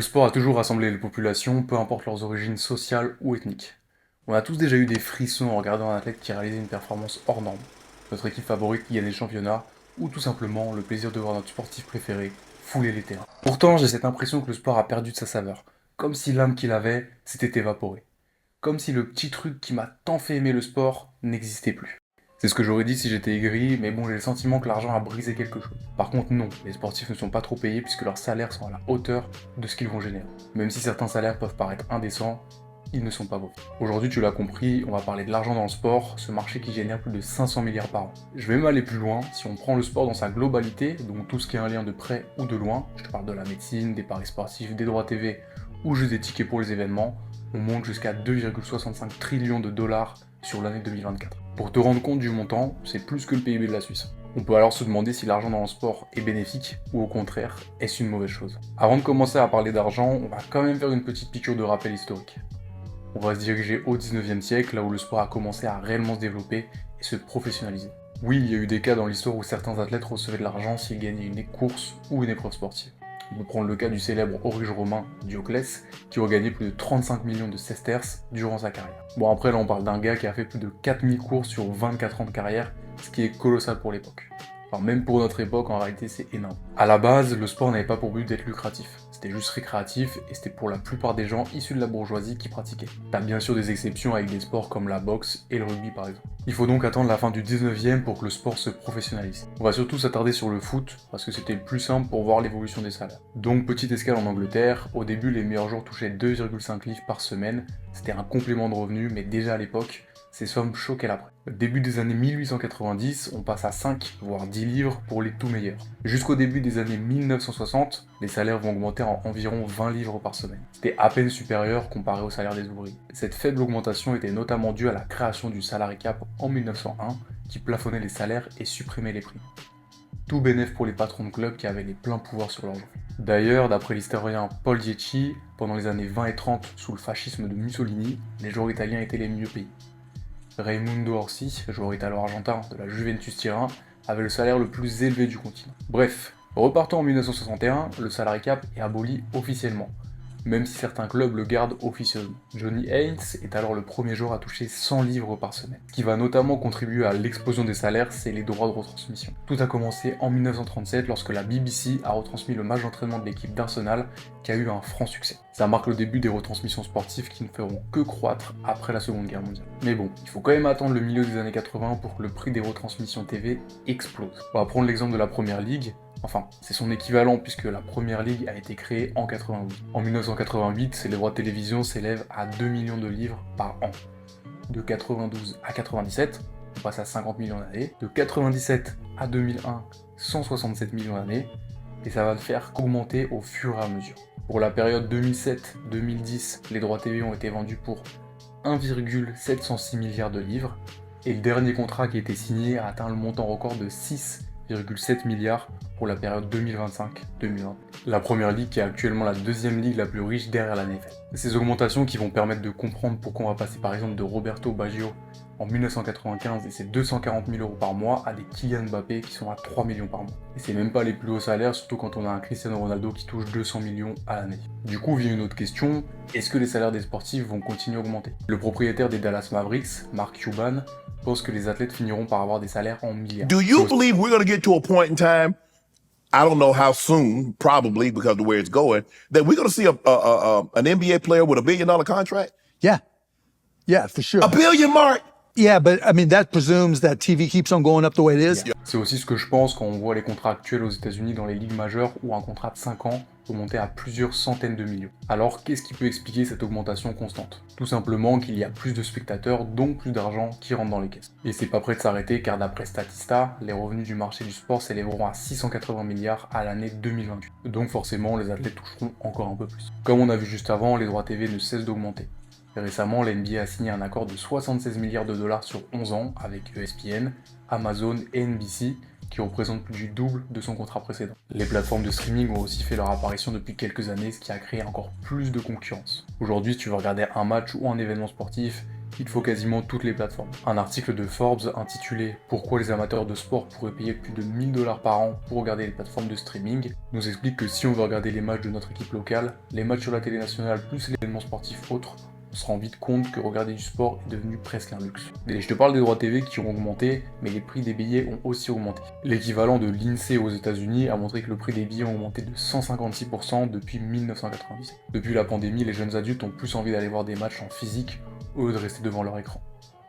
Le sport a toujours rassemblé les populations, peu importe leurs origines sociales ou ethniques. On a tous déjà eu des frissons en regardant un athlète qui réalisait une performance hors norme, notre équipe favorite qui gagne des championnats, ou tout simplement le plaisir de voir notre sportif préféré fouler les terrains. Pourtant, j'ai cette impression que le sport a perdu de sa saveur, comme si l'âme qu'il avait s'était évaporée, comme si le petit truc qui m'a tant fait aimer le sport n'existait plus. C'est ce que j'aurais dit si j'étais aigri, mais bon, j'ai le sentiment que l'argent a brisé quelque chose. Par contre, non, les sportifs ne sont pas trop payés puisque leurs salaires sont à la hauteur de ce qu'ils vont générer. Même si certains salaires peuvent paraître indécents, ils ne sont pas beaux. Aujourd'hui, tu l'as compris, on va parler de l'argent dans le sport, ce marché qui génère plus de 500 milliards par an. Je vais même aller plus loin, si on prend le sport dans sa globalité, donc tout ce qui est un lien de près ou de loin, je te parle de la médecine, des paris sportifs, des droits TV ou juste des tickets pour les événements, on monte jusqu'à 2,65 trillions de dollars sur l'année 2024. Pour te rendre compte du montant, c'est plus que le PIB de la Suisse. On peut alors se demander si l'argent dans le sport est bénéfique ou au contraire, est-ce une mauvaise chose. Avant de commencer à parler d'argent, on va quand même faire une petite piqûre de rappel historique. On va se diriger au 19e siècle, là où le sport a commencé à réellement se développer et se professionnaliser. Oui, il y a eu des cas dans l'histoire où certains athlètes recevaient de l'argent s'ils gagnaient une course ou une épreuve sportive. On peut prendre le cas du célèbre aurige romain Dioclès, qui aurait gagné plus de 35 millions de sesterces durant sa carrière. Bon après là on parle d'un gars qui a fait plus de 4000 courses sur 24 ans de carrière, ce qui est colossal pour l'époque. Enfin même pour notre époque en réalité c'est énorme. À la base, le sport n'avait pas pour but d'être lucratif, c'était juste récréatif et c'était pour la plupart des gens issus de la bourgeoisie qui pratiquaient. T'as bien sûr des exceptions avec des sports comme la boxe et le rugby par exemple. Il faut donc attendre la fin du 19e pour que le sport se professionnalise. On va surtout s'attarder sur le foot, parce que c'était le plus simple pour voir l'évolution des salaires. Donc petite escale en Angleterre, au début les meilleurs joueurs touchaient 2,5 livres par semaine, c'était un complément de revenu, mais déjà à l'époque, ces sommes choquaient la presse. Au début des années 1890, on passe à 5, voire 10 livres pour les tout meilleurs. Jusqu'au début des années 1960, les salaires vont augmenter en environ 20 livres par semaine. C'était à peine supérieur comparé au salaire des ouvriers. Cette faible augmentation était notamment due à la création du salary cap en 1901, qui plafonnait les salaires et supprimait les primes. Tout bénéf pour les patrons de clubs qui avaient les pleins pouvoirs sur l'argent. D'ailleurs, d'après l'historien Paul Dieci, pendant les années 20 et 30, sous le fascisme de Mussolini, les joueurs italiens étaient les mieux payés. Raimundo Orsi, joueur italo-argentin de la Juventus Turin, avait le salaire le plus élevé du continent. Bref, repartons en 1961, le salary cap est aboli officiellement, même si certains clubs le gardent officieusement. Johnny Haynes est alors le premier joueur à toucher 100 livres par semaine. Ce qui va notamment contribuer à l'explosion des salaires, c'est les droits de retransmission. Tout a commencé en 1937 lorsque la BBC a retransmis le match d'entraînement de l'équipe d'Arsenal qui a eu un franc succès. Ça marque le début des retransmissions sportives qui ne feront que croître après la Seconde Guerre mondiale. Mais bon, il faut quand même attendre le milieu des années 80 pour que le prix des retransmissions TV explose. On va prendre l'exemple de la Première Ligue. Enfin, c'est son équivalent puisque la Première Ligue a été créée en 92. En 1988, les droits de télévision s'élèvent à 2 millions de livres par an. De 92 à 97, on passe à 50 millions d'années. De 97 à 2001, 167 millions d'années. Et ça va ne faire qu'augmenter au fur et à mesure. Pour la période 2007-2010, les droits TV ont été vendus pour 1,706 milliards de livres. Et le dernier contrat qui a été signé a atteint le montant record de 6,7 milliards pour la période 2025-2020. La Première Ligue qui est actuellement la deuxième ligue la plus riche derrière la NFL. Ces augmentations qui vont permettre de comprendre pourquoi on va passer par exemple de Roberto Baggio en 1995 et ses 240 000 € par mois à des Kylian Mbappé qui sont à 3 millions par mois. Et c'est même pas les plus hauts salaires, surtout quand on a un Cristiano Ronaldo qui touche 200 millions à l'année. Du coup vient une autre question, est-ce que les salaires des sportifs vont continuer à augmenter? Le propriétaire des Dallas Mavericks, Mark Cuban, pense que les athlètes finiront par avoir des salaires en milliards. Do you believe we're going to get to a point in time, I don't know how soon, probably because of where it's going, that we're going to see an NBA player with $1 billion contract? Yeah. Yeah, for sure. $1 billion, Mark? Yeah, but I mean, that presumes that TV keeps on going up the way it is. Yeah. C'est aussi ce que je pense quand on voit les contrats actuels aux États-Unis dans les ligues majeures où un contrat de 5 ans peut monter à plusieurs centaines de millions. Alors, qu'est-ce qui peut expliquer cette augmentation constante? Tout simplement qu'il y a plus de spectateurs, donc plus d'argent qui rentre dans les caisses. Et c'est pas prêt de s'arrêter car d'après Statista, les revenus du marché du sport s'élèveront à 680 milliards à l'année 2028. Donc forcément, les athlètes toucheront encore un peu plus. Comme on a vu juste avant, les droits TV ne cessent d'augmenter. Et récemment, la NBA a signé un accord de 76 milliards de dollars sur 11 ans avec ESPN, Amazon et NBC, qui représente plus du double de son contrat précédent. Les plateformes de streaming ont aussi fait leur apparition depuis quelques années, ce qui a créé encore plus de concurrence. Aujourd'hui, si tu veux regarder un match ou un événement sportif, il faut quasiment toutes les plateformes. Un article de Forbes intitulé « Pourquoi les amateurs de sport pourraient payer plus de 1000 $ par an pour regarder les plateformes de streaming » nous explique que si on veut regarder les matchs de notre équipe locale, les matchs sur la télé nationale plus les événements sportifs autres, on se rend vite compte que regarder du sport est devenu presque un luxe. Et je te parle des droits TV qui ont augmenté, mais les prix des billets ont aussi augmenté. L'équivalent de l'INSEE aux États-Unis a montré que le prix des billets a augmenté de 156% depuis 1997. Depuis la pandémie, les jeunes adultes ont plus envie d'aller voir des matchs en physique au lieu de rester devant leur écran.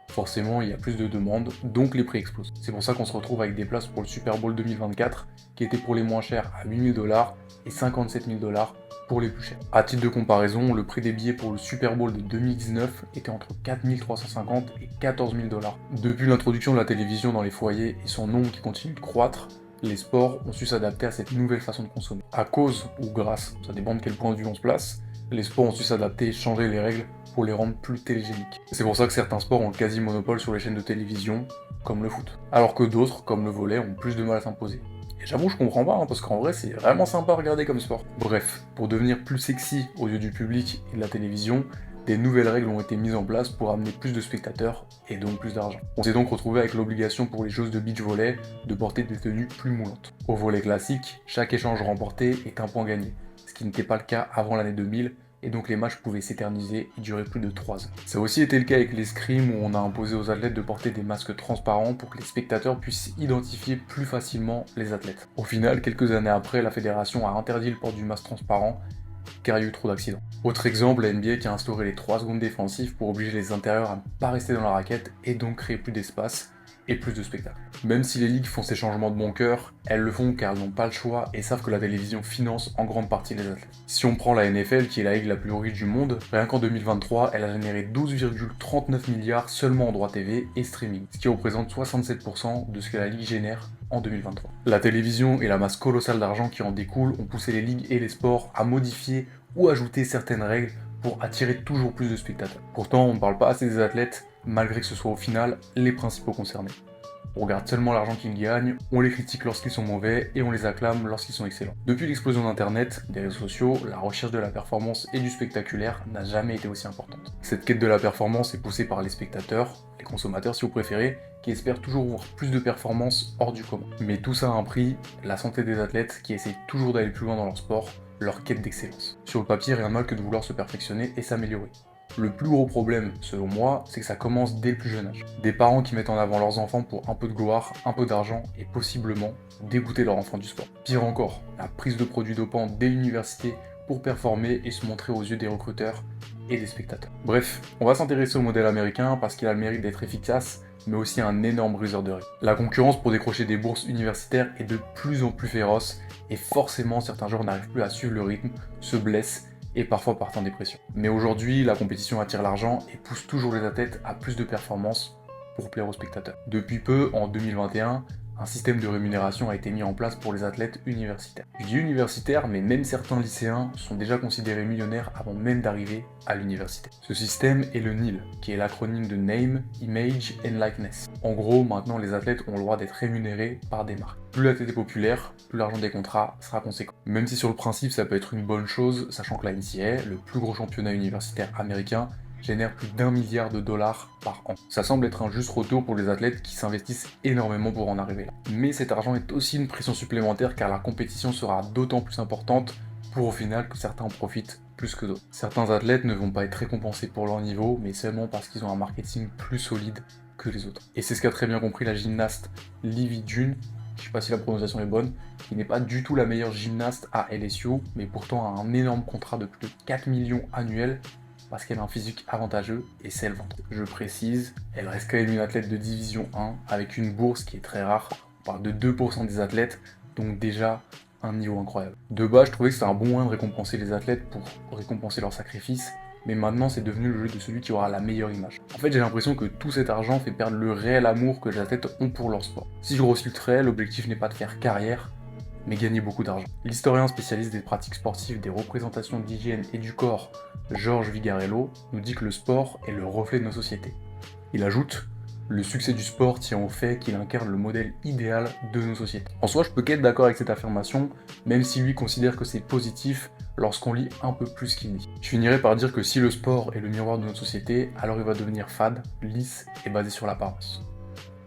Forcément, il y a plus de demandes, donc les prix explosent. C'est pour ça qu'on se retrouve avec des places pour le Super Bowl 2024 qui étaient pour les moins chers à 8 000 $ et 57 000 $ pour les plus chers. A titre de comparaison, le prix des billets pour le Super Bowl de 2019 était entre 4 350 et 14 000 $. Depuis l'introduction de la télévision dans les foyers et son nombre qui continue de croître, les sports ont su s'adapter à cette nouvelle façon de consommer. À cause ou grâce, ça dépend de quel point de vue on se place, les sports ont su s'adapter et changer les règles pour les rendre plus télégéniques. C'est pour ça que certains sports ont le quasi-monopole sur les chaînes de télévision, comme le foot. Alors que d'autres, comme le volley, ont plus de mal à s'imposer. Et j'avoue, je comprends pas, parce qu'en vrai, c'est vraiment sympa à regarder comme sport. Bref, pour devenir plus sexy aux yeux du public et de la télévision, des nouvelles règles ont été mises en place pour amener plus de spectateurs et donc plus d'argent. On s'est donc retrouvé avec l'obligation pour les joueuses de beach volley de porter des tenues plus moulantes. Au volley classique, chaque échange remporté est un point gagné, ce qui n'était pas le cas avant l'année 2000, et donc les matchs pouvaient s'éterniser et durer plus de 3 ans. Ça a aussi été le cas avec l'escrime où on a imposé aux athlètes de porter des masques transparents pour que les spectateurs puissent identifier plus facilement les athlètes. Au final, quelques années après, la fédération a interdit le port du masque transparent car il y a eu trop d'accidents. Autre exemple, la NBA qui a instauré les 3 secondes défensives pour obliger les intérieurs à ne pas rester dans la raquette et donc créer plus d'espace et plus de spectacles. Même si les ligues font ces changements de bon cœur, elles le font car elles n'ont pas le choix et savent que la télévision finance en grande partie les athlètes. Si on prend la NFL, qui est la ligue la plus riche du monde, rien qu'en 2023, elle a généré 12,39 milliards seulement en droits TV et streaming, ce qui représente 67% de ce que la ligue génère en 2023. La télévision et la masse colossale d'argent qui en découle ont poussé les ligues et les sports à modifier ou ajouter certaines règles pour attirer toujours plus de spectateurs. Pourtant, on ne parle pas assez des athlètes, malgré que ce soit au final les principaux concernés. On regarde seulement l'argent qu'ils gagnent, on les critique lorsqu'ils sont mauvais et on les acclame lorsqu'ils sont excellents. Depuis l'explosion d'internet, des réseaux sociaux, la recherche de la performance et du spectaculaire n'a jamais été aussi importante. Cette quête de la performance est poussée par les spectateurs, les consommateurs si vous préférez, qui espèrent toujours voir plus de performances hors du commun. Mais tout ça a un prix, la santé des athlètes qui essayent toujours d'aller plus loin dans leur sport, leur quête d'excellence. Sur le papier, rien de mal que de vouloir se perfectionner et s'améliorer. Le plus gros problème, selon moi, c'est que ça commence dès le plus jeune âge. Des parents qui mettent en avant leurs enfants pour un peu de gloire, un peu d'argent et possiblement dégoûter leur enfant du sport. Pire encore, la prise de produits dopants dès l'université pour performer et se montrer aux yeux des recruteurs et des spectateurs. Bref, on va s'intéresser au modèle américain parce qu'il a le mérite d'être efficace, mais aussi un énorme briseur de règles. La concurrence pour décrocher des bourses universitaires est de plus en plus féroce et forcément certains joueurs n'arrivent plus à suivre le rythme, se blessent et parfois partent en dépression. Mais aujourd'hui, la compétition attire l'argent et pousse toujours les athlètes à plus de performances pour plaire aux spectateurs. Depuis peu, en 2021, un système de rémunération a été mis en place pour les athlètes universitaires. Je dis universitaires, mais même certains lycéens sont déjà considérés millionnaires avant même d'arriver à l'université. Ce système est le NIL, qui est l'acronyme de Name, Image and Likeness. En gros, maintenant les athlètes ont le droit d'être rémunérés par des marques. Plus l'athlète est populaire, plus l'argent des contrats sera conséquent. Même si sur le principe ça peut être une bonne chose, sachant que la NCAA, le plus gros championnat universitaire américain, génère plus d'1 milliard de dollars par an. Ça semble être un juste retour pour les athlètes qui s'investissent énormément pour en arriver là. Mais cet argent est aussi une pression supplémentaire car la compétition sera d'autant plus importante pour au final que certains en profitent plus que d'autres. Certains athlètes ne vont pas être récompensés pour leur niveau, mais seulement parce qu'ils ont un marketing plus solide que les autres. Et c'est ce qu'a très bien compris la gymnaste Livy Dunne, je sais pas si la prononciation est bonne, qui n'est pas du tout la meilleure gymnaste à LSU, mais pourtant a un énorme contrat de plus de 4 millions annuels parce qu'elle a un physique avantageux et sait le vendre. Je précise, elle reste quand même une athlète de division 1 avec une bourse qui est très rare, on parle de 2% des athlètes, donc déjà un niveau incroyable. De base, je trouvais que c'était un bon moyen de récompenser les athlètes pour récompenser leur sacrifice, mais maintenant c'est devenu le jeu de celui qui aura la meilleure image. En fait, j'ai l'impression que tout cet argent fait perdre le réel amour que les athlètes ont pour leur sport. Si je grossis le trait, l'objectif n'est pas de faire carrière, mais gagner beaucoup d'argent. L'historien spécialiste des pratiques sportives, des représentations d'hygiène et du corps, Georges Vigarello, nous dit que le sport est le reflet de nos sociétés. Il ajoute « Le succès du sport tient au fait qu'il incarne le modèle idéal de nos sociétés ». En soi, je peux qu'être d'accord avec cette affirmation, même si lui considère que c'est positif lorsqu'on lit un peu plus ce qu'il dit. Je finirai par dire que si le sport est le miroir de notre société, alors il va devenir fade, lisse et basé sur l'apparence.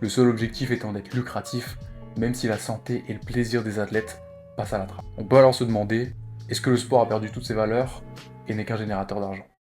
Le seul objectif étant d'être lucratif, même si la santé et le plaisir des athlètes passent à la trappe. On peut alors se demander, est-ce que le sport a perdu toutes ses valeurs et n'est qu'un générateur d'argent ?